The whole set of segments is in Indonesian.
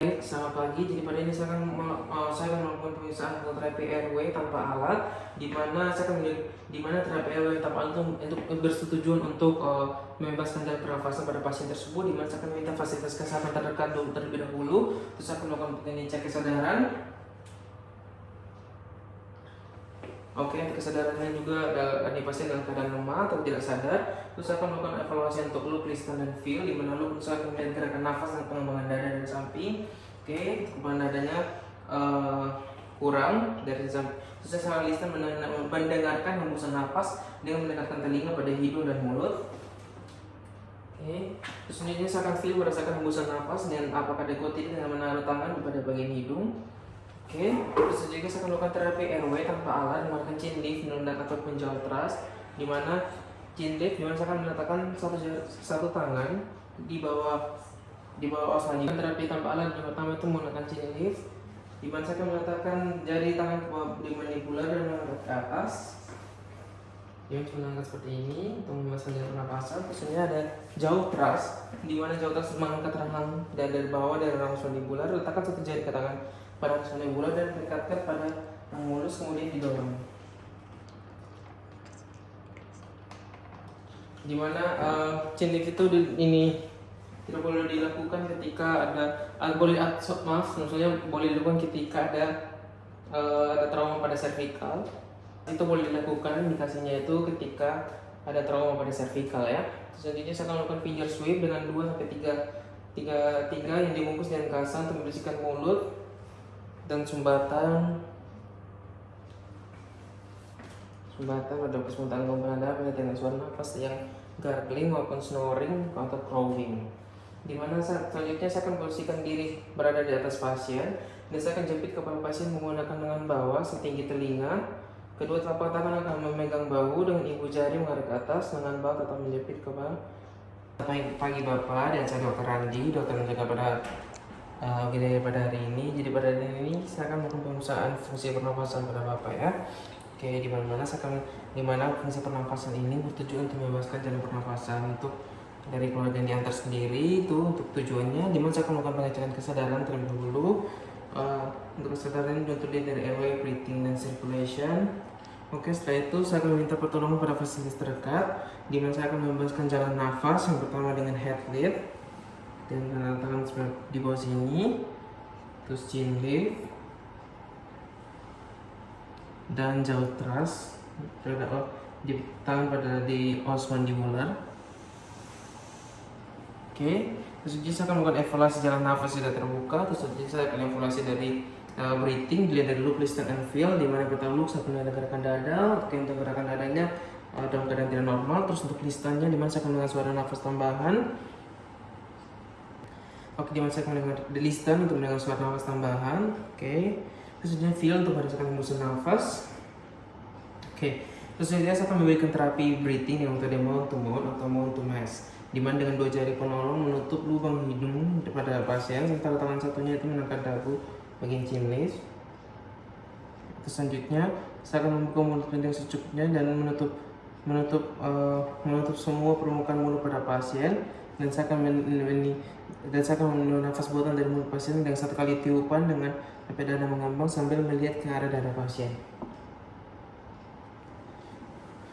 Selamat pagi. Jadi pada ini saya akan melakukan pemeriksaan untuk terapi airway tanpa alat, di mana terapi airway tanpa alat itu bersetujuan untuk membebaskan dari pernafasan pada pasien tersebut, di mana saya akan meminta fasilitas kesehatan terdekat terlebih dahulu, terus saya akan melakukan pengecekan kesadaran. Oke, untuk kesadarannya juga ada pasien dalam keadaan lemah atau tidak sadar. Terus saya akan melakukan evaluasi untuk loop, listen, dan feel, di mana loop saya akan melihat gerakan nafas dan pengembangan dada dari samping. Oke, pengembangan dadanya kurang dari samping. Terus saya listen mendengarkan hembusan nafas dengan mendekatkan telinga pada hidung dan mulut. Oke, terus selanjutnya saya akan feel merasakan hembusan nafas dan apakah diikuti dengan menaruh tangan pada bagian hidung. Oke, terus juga saya akan melakukan terapi airway tanpa alat menggunakan chin lift, menundak ataupun jaw thrust, di mana chin lift saya akan meletakkan satu tangan di bawah osanya. Terapi tanpa alat yang pertama itu menggunakan chin lift, di mana saya akan meletakkan jari tangan ke bawah di mandibular dan mengangkat ke atas. Yang mengangkat seperti ini untuk membebaskan jalan pernapasan. Terus ini ada jaw thrust, di mana jaw thrust mengangkat rahang dan dari bawah dari rahang mandibular, letakkan satu jari ke tangan pada mandibular dan dekatkan pada mulus, kemudian didorong. Dimana chin lift itu ini tidak boleh dilakukan ketika maksudnya boleh dilakukan ketika ada trauma pada servikal. Itu boleh dilakukan indikasinya itu ketika ada trauma pada servikal ya. Selanjutnya saya akan melakukan finger sweep dengan 2-3 yang dibungkus dengan kasa untuk membersihkan mulut dan sumbatan pada kesemutan komponen darah dengan suara nafas yang gargling maupun snoring atau crowing. Dimana selanjutnya saya akan posisikan diri berada di atas pasien dan saya akan jepit kepala pasien menggunakan lengan bawah setinggi telinga. Kedua telapak tangan akan memegang bahu dengan ibu jari mengarah ke atas, lengan bawah tetap menjepit kepala. Pagi Bapak dan saya Dr. Randi, dokter menjaga pada hari ini. Jadi pada hari ini saya akan melakukan pemeriksaan fungsi pernafasan pada Bapak ya. Oke, di mana fungsi pernafasan ini bertujuan untuk membebaskan jalan pernafasan untuk dari keluarga yang diantar sendiri. Itu untuk tujuannya, di mana saya akan melakukan pengecekan kesadaran terlebih dahulu. Untuk kesadaran ini terdiri dari airway, breathing, dan circulation. Oke, setelah itu saya akan meminta pertolongan pada fasilitas terdekat, di mana saya akan membebaskan jalan nafas yang pertama dengan head lift dan tangan di bawah sini, terus chin lift dan jaw thrust di tangan di os mandibular. Oke, terus saya akan melakukan evaluasi jalan nafas sudah terbuka. Terus saya akan evaluasi dari breathing, dilihat dari loop, listen, and feel, di mana kita loop saya akan ada gerakan dada. Oke, untuk gerakan dadanya dalam keadaan tidak normal. Terus untuk listennya, di mana saya akan mendengar suara nafas tambahan. Oke, di mana saya akan mendengar listen untuk mendengar suara nafas tambahan. Oke, terus feel untuk merasakan hembusan nafas. Oke, terus saya akan memberikan terapi breathing yang metode mouth to mouth atau mouth to mask, di mana dengan 2 jari penolong menutup lubang hidung pada pasien, sementara tangan satunya itu menekan dagu bagian chin lift. Terus selanjutnya saya akan membuka mulut panjang secukupnya dan menutup semua permukaan mulut pada pasien, dan saya akan menafas buatan dari mulut pasien dengan 1 kali tiupan dengan sampai dada mengambang sambil melihat ke arah dada pasien.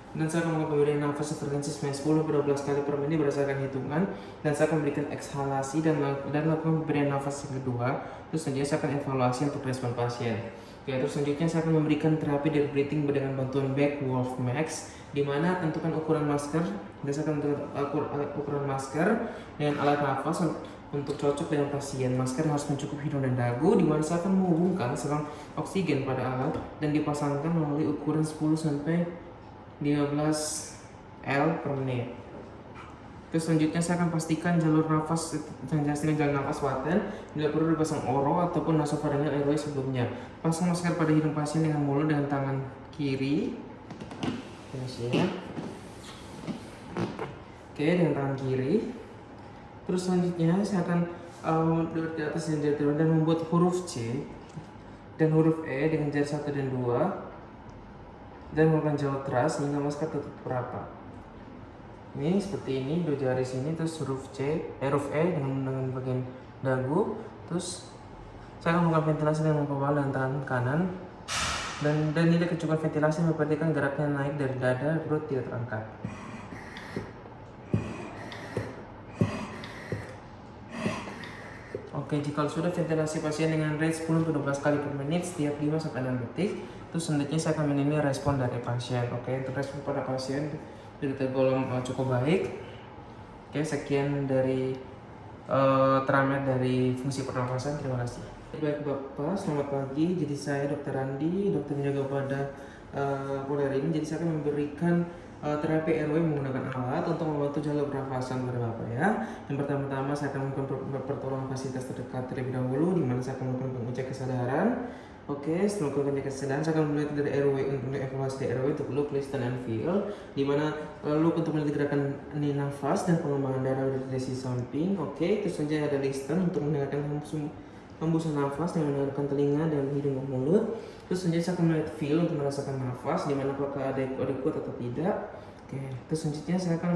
Dan saya akan melakukan pemberian nafas frekuensi 10-12 kali per menit berdasarkan hitungan, dan saya akan berikan ekhalasi dan lakukan pemberian nafas yang kedua. Terus selanjutnya saya akan evaluasi untuk respon pasien. Oke, terus selanjutnya saya akan memberikan terapi dari breathing dengan bantuan Beckwolf Max, di mana tentukan ukuran masker, dan saya akan tentukan ukuran masker dengan alat nafas untuk cocok dengan pasien. Masker harus mencukupi hidung dan dagu, di mana saya akan menghubungkan selang oksigen pada alat dan dipasangkan melalui ukuran 10-15 L per menit. Terus selanjutnya saya akan pastikan jalur nafas waten, bila perlu dipasang oro ataupun nasofaringal airway sebelumnya. Pasang masker pada hidung pasien dengan mulut dengan tangan kiri. Oke, dengan tangan kiri. Terus selanjutnya saya akan duduk di atas jari dan membuat huruf C dan huruf E dengan jari 1 dan 2. Dan melakukan jaw thrust hingga masker tutup rapat. Ini seperti ini, 2 jari sini, terus huruf E dengan bagian dagu, terus Saya akan melakukan ventilasi dengan membuka bawah dan tangan kanan. Dan nilai kecukupan ventilasi memperhatikan geraknya naik dari dada, perut tidak terangkat. Oke, jika sudah ventilasi pasien dengan rate 10-12 kali per menit setiap 5-6 detik, terus selanjutnya saya akan menilai respon dari pasien. Oke, untuk respon pada pasien sudah tergolong cukup baik. Oke, sekian dari teramat dari fungsi pernafasan. Terima kasih. Baik Bapak, selamat pagi. Jadi saya Dr. Randi, dokter menjaga pada Polri ini. Jadi saya akan memberikan terapi airway menggunakan alat untuk membantu jalur pernafasan pada Bapak ya. Yang pertama-tama saya akan melakukan pertolongan fasilitas terdekat terlebih dahulu, di mana saya akan melakukan pengecek kesadaran. Oke, setelah melakukan pengecekan kesadaran, saya akan mulai dari airway untuk evaluasi dari airway untuk look, listen, and feel, di mana look untuk melihat gerakan nafas dan pengembangan darah dari sisi samping. Oke, terus saja ada listen untuk mendengarkan hembusan nafas dengan mendengarkan telinga dan hidung dan mulut. Terus selanjutnya saya akan melihat feel untuk merasakan nafas, di mana apakah ada kuat atau tidak. Oke, terus selanjutnya saya akan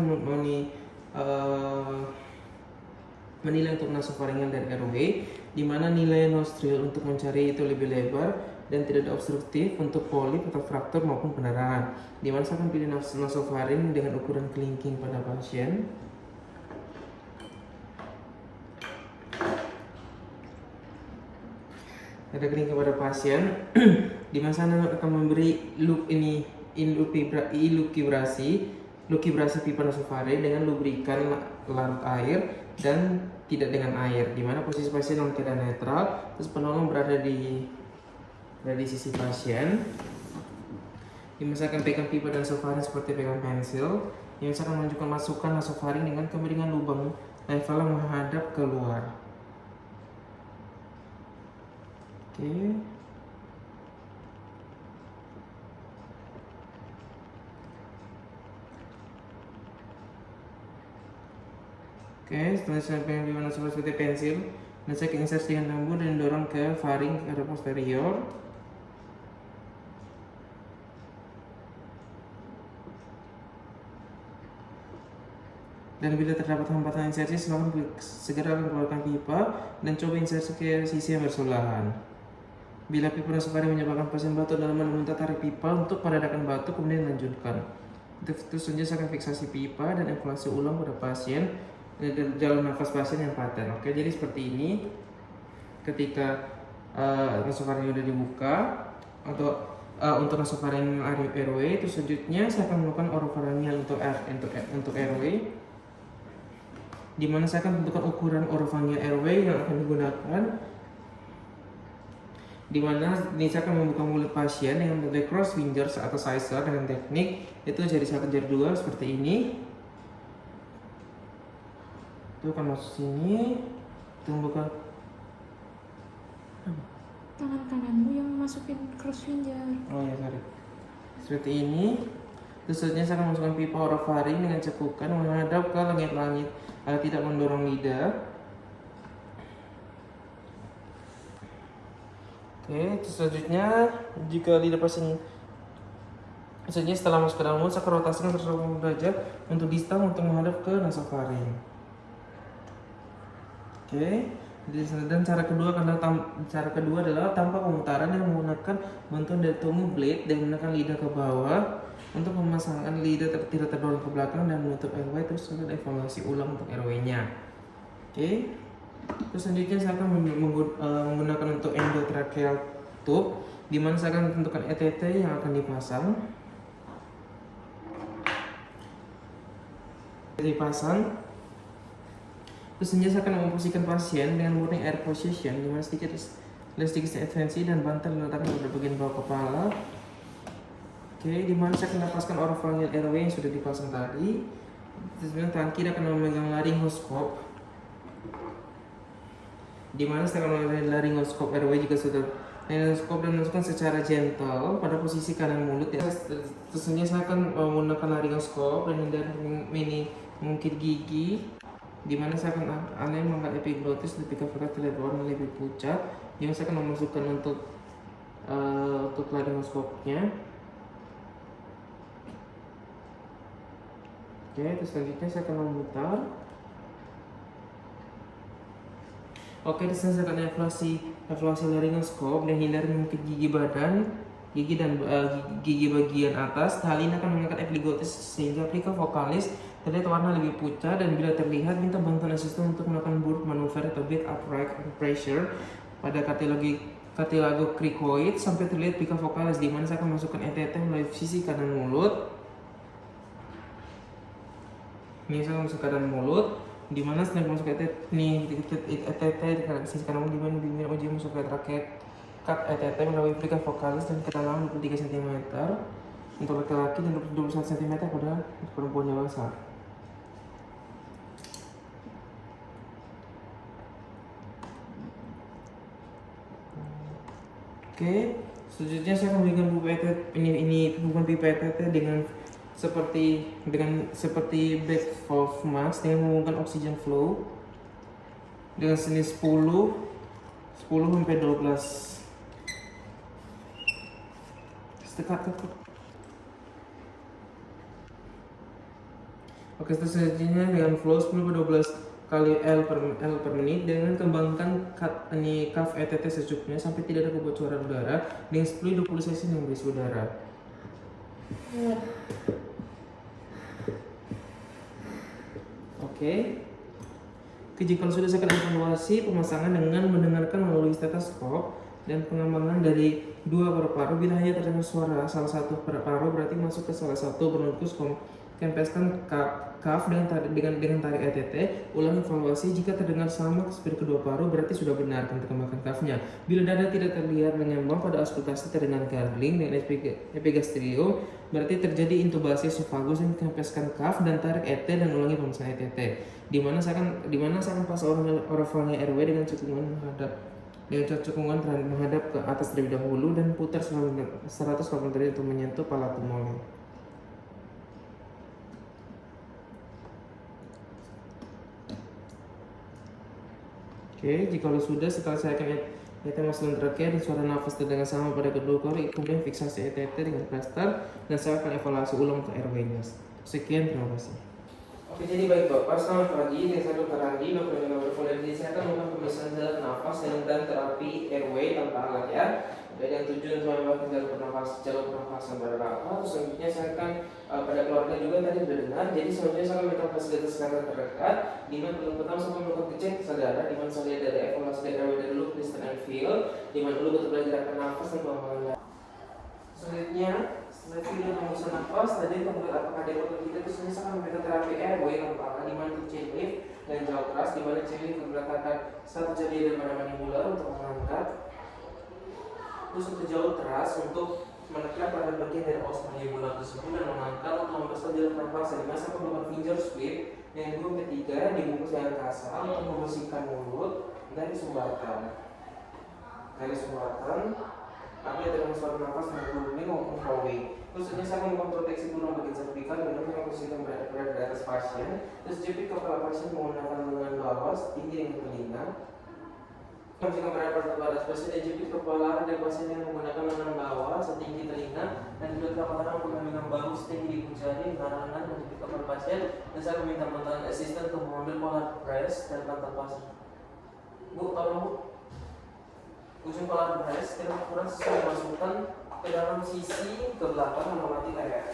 menilai untuk nasofaringal dari airway, di mana nilai nostril untuk mencari itu lebih lebar dan tidak ada obstruktif untuk polip atau fraktur maupun pendarahan. Di mana saya akan pilih nasofaring dengan ukuran kelingking pada pasien. Ada kelingking pada pasien, di mana saya akan memberi loop ini lukibrasi pipa nasofaring dengan lubrikan larut air dan tidak dengan air, di mana posisi pasien dalam keadaan netral, terus penolong berada di sisi pasien. Di mana saya akan pegang pipa dan nasofaring seperti pegang pensil. Yang saya akan menunjukkan masukan nasofaring dengan kemiringan lubang level yang menghadap keluar. Oke. Oke, setelah saya pegang pipa nasofaring seperti pensil, dan saya insersi dengan lembut dan dorong ke faring ke arah posterior. Dan bila terdapat hambatan insersi, silakan segera keluarkan pipa dan coba insersi ke sisi yang bersebelahan. Bila pipa nasofaring menyebabkan pasien batuk dan meminta tarik pipa untuk padadakan batuk, kemudian lanjutkan. Terus saja saya akan fiksasi pipa dan evaluasi ulang pada pasien dan jalan nafas pasien yang paten. Oke, jadi seperti ini. Ketika nasofaring sudah dibuka atau untuk nasofaring airway, itu selanjutnya saya akan melakukan orofaringal untuk airway, di mana saya akan tentukan ukuran orofaringal airway yang akan digunakan, di mana ini saya akan membuka mulut pasien dengan metode cross fingers atau sizer dengan teknik itu jari 1 jari 2 seperti ini. Itu akan masuk sini, itu membuka tangan kananmu yang masukin cross finger. Oh ya, sorry. Seperti ini. Terus selanjutnya saya akan masukkan pipa orofaring dengan cekukan menghadap ke langit-langit agar tidak mendorong lidah. Oke, terus selanjutnya jika lidah pasien selanjutnya setelah masuk ke dalam mulut, saya akan rotasikan 180 derajat untuk distal untuk menghadap ke nasofaring. Oke, dan cara kedua adalah tanpa pemutaran yang menggunakan bantuan dari tongue blade dan menggunakan lidah ke bawah untuk memasangkan lidah tidak terdorong ke belakang dan menutup airway. Terus ada evaluasi ulang untuk airway-nya. Oke. Terus selanjutnya saya akan menggunakan untuk endotracheal tube, di mana saya akan tentukan ETT yang akan dipasang. Terus selanjutnya saya akan memposisikan pasien dengan morning air position, di mana sedikit advansi dan bantal diletakkan pada bagian bawah kepala. Oke, di mana saya akan lepaskan orofaringal airway yang sudah dipasang tadi. Terus tangan kiri akan memegang laryngoskop, di mana saya akan menggunakan laryngoskop airway jika sudah laryngoskop dan masukkan secara gentle pada posisi kanan mulut ya. Terusnya saya akan menggunakan laryngoskop dan hindari mengungkit gigi, di mana saya akan mengangkat epiglottis lebih ke terlihat warna lebih pucat. Yang saya akan memasukkan untuk laryngoskopnya. Oke, terus selanjutnya saya akan memutar. Oke, di sini saya akan evaluasi laryngoscope dan hindari mengungkit gigi badan, gigi dan gigi bagian atas. Hal ini akan mengangkat epiglottis sehingga plika vokalis terlihat warna lebih pucat, dan bila terlihat minta bantuan asisten untuk melakukan Burke maneuver atau back upright pressure pada cartilago cricoid sampai terlihat plika vokalis, di mana saya akan masukkan ETT melalui sisi kanan mulut. Ini saya masuk ke kanan mulut, di mana setelah masuk ETT nih ETT di sisi kanan mulut, di mana bibir uji masuk ke traket cut ETT melalui plika vokalis dan kedalaman 23 cm untuk laki-laki dan 21 cm pada perempuan dewasa. Oke, selanjutnya saya akan memberikan pupuk ETT ini bukan pipa ETT dengan seperti back valve mask dengan menggunakan oxygen flow dengan seni 10 sampai 12 setekat. Oke, selanjutnya dengan flow 10 sampai 12 kali L per menit dengan kembangkan cuff ETT secukupnya sampai tidak ada kebocoran udara dengan 10-20 cc yang berisi udara. Oke, jika sudah saya akan evaluasi pemasangan dengan mendengarkan melalui stetoskop dan pengembangan dari dua paru-paru. Bila hanya terdengar suara salah satu paru, berarti masuk ke salah satu bronkus. Kempeskan cuff dengan tarik ETT. Ulang evaluasi, jika terdengar sama seperti kedua paru, berarti sudah benar akan dikembangkan cuffnya. Bila dada tidak terlihat mengembang pada auskultasi terdengar gargling dengan epigastrium, berarti terjadi intubasi esofagus. Dan kempeskan cuff dan tarik ET dan ulangi pemasangan ETT. Di mana saya akan pasang orofaringnya airway dengan cekungan menghadap ke atas terlebih dahulu dan putar 180 derajat untuk menyentuh palatal molek. Oke, jika sudah, setelah saya akan ETT masuk terakhir dan suara nafas terdengar sama pada kedua kali, kemudian fiksasi ETT dengan plaster dan saya akan evaluasi ulang untuk airway-nya. Sekian, terima kasih. Oke, jadi baik Bapak, selamat pagi. Saya Dr. Andi, dokter yang saya akan melakukan pemeriksaan jalan nafas dan terapi airway tanpa alat ya. Dan tujuan untuk membuat jalur pernafasan pada rapat. Terus selanjutnya saya akan pada keluarga juga tadi sudah dengar. Jadi selanjutnya saya akan minta fasilitas kesehatan terdekat. Di mana pertama saya akan melakukan cek kesadaran. Di mana saya lihat dari evaluasi dari airway dari dulu listen and feel. Di mana dulu betul belajar gerakan nafas dan pengembangan. Selanjutnya setelah video pengusaha nafas tadi kemudian apakah dia waktu kita itu sebenarnya akan memberikan terapi airway tanpa di mana itu chain lift dan jauh keras, di mana chain lift menggerakkan satu jari daripada mandibular untuk mengangkat, terus untuk jauh keras untuk menekan pada bagian dari os mandibular tersebut dan mengangkat untuk mempersempit jalan pernafasan. Di mana saya melakukan finger sweep yang grup ketiga dibungkus dengan kasar untuk membersihkan mulut dari sumbatan. Tapi ada suara nafas yang berhubungan maupun flowing. Terus saya akan melakukan proteksi tulang bagian servikal dengan memposisikan berat di atas pasien. Terus jepit kepala pasien menggunakan lengan bawah tinggi dengan telinga. Memposisikan berat pada atas pasien dan jepit kepala dari pasien yang menggunakan lengan bawah setinggi telinga dan juga telapak tangan menggunakan lengan bahu setinggi di jari, lengan dan jepit kepala pasien. Dan saya meminta bantuan asisten untuk mengambil polar press dan bantal pasien. Bu, tolong Bu. Ujung polar press kira kurang sesuai masukkan ke dalam sisi ke belakang melewati leher.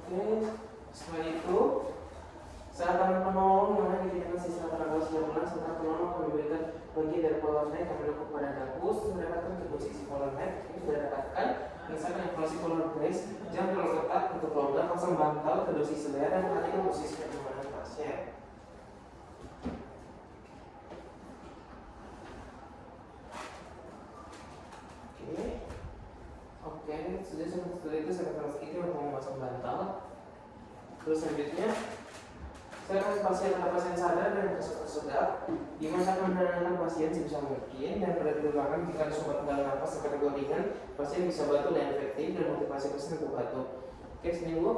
Oke, setelah itu saya akan menolong yang digunakan sisi lateral sebelah setelah penolong akan memberikan bagian dari polar neck yang menekuk pada dagus mendapatkan kedua sisi polar neck ini sudah dapatkan. Misalkan evaluasi polar brace, jangan terlalu ketat untuk longgar, pasang bantal kedua sisi leher dan perhatikan posisi perkembangan pasien. Oke, setelah itu saya akan sedikit memasang bantal. Terus selanjutnya saya akan pasien sadar dan tersedak, di mana saya akan menenangkan pasien sebisa mungkin dan pada belakang jika ada sumber kendala nafas yang kategori ringan, pasien bisa batuk dan efektif dan motivasi pasien untuk batuk. Oke, seminggu.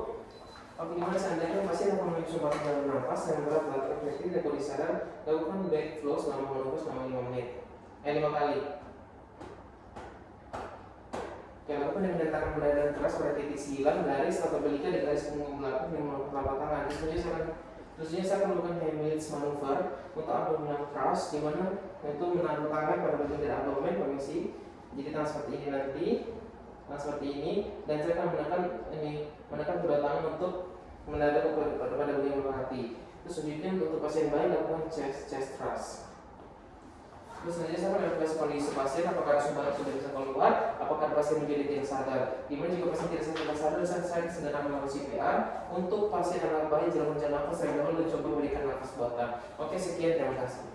Oke, di mana seandainya pasien akan memiliki sumber kendala nafas yang berat batuk efektif dan kondisi sadar, lakukan back flow selama menunggu selama 5 menit, 5 kali. Oke, lakukan dengan letakkan dada keras pada titik 9 garis atau balikan di garis punggung belakang dengan melakukan telapak tangan. Selanjutnya saya akan melakukan Heimlich maneuver untuk abdominal thrust, di mana itu menaruh tangan pada bagian dari abdomen, permisi. Jadi tangan seperti ini nanti, tangan seperti ini, dan saya akan menekan kedua tangan untuk mendadak pada bagian bawah hati. Terus selanjutnya untuk pasien bayi lakukan chest thrust. Terus selanjutnya saya akan evaluasi kondisi pasien, apakah sumber sudah bisa keluar, apakah pasien menjadi tidak sadar. Dimana jika pasien tidak sadar, saya segera melakukan CPR untuk pasien anak bayi jalan nafas, saya dahulu coba berikan nafas buatan. Oke, sekian, terima kasih.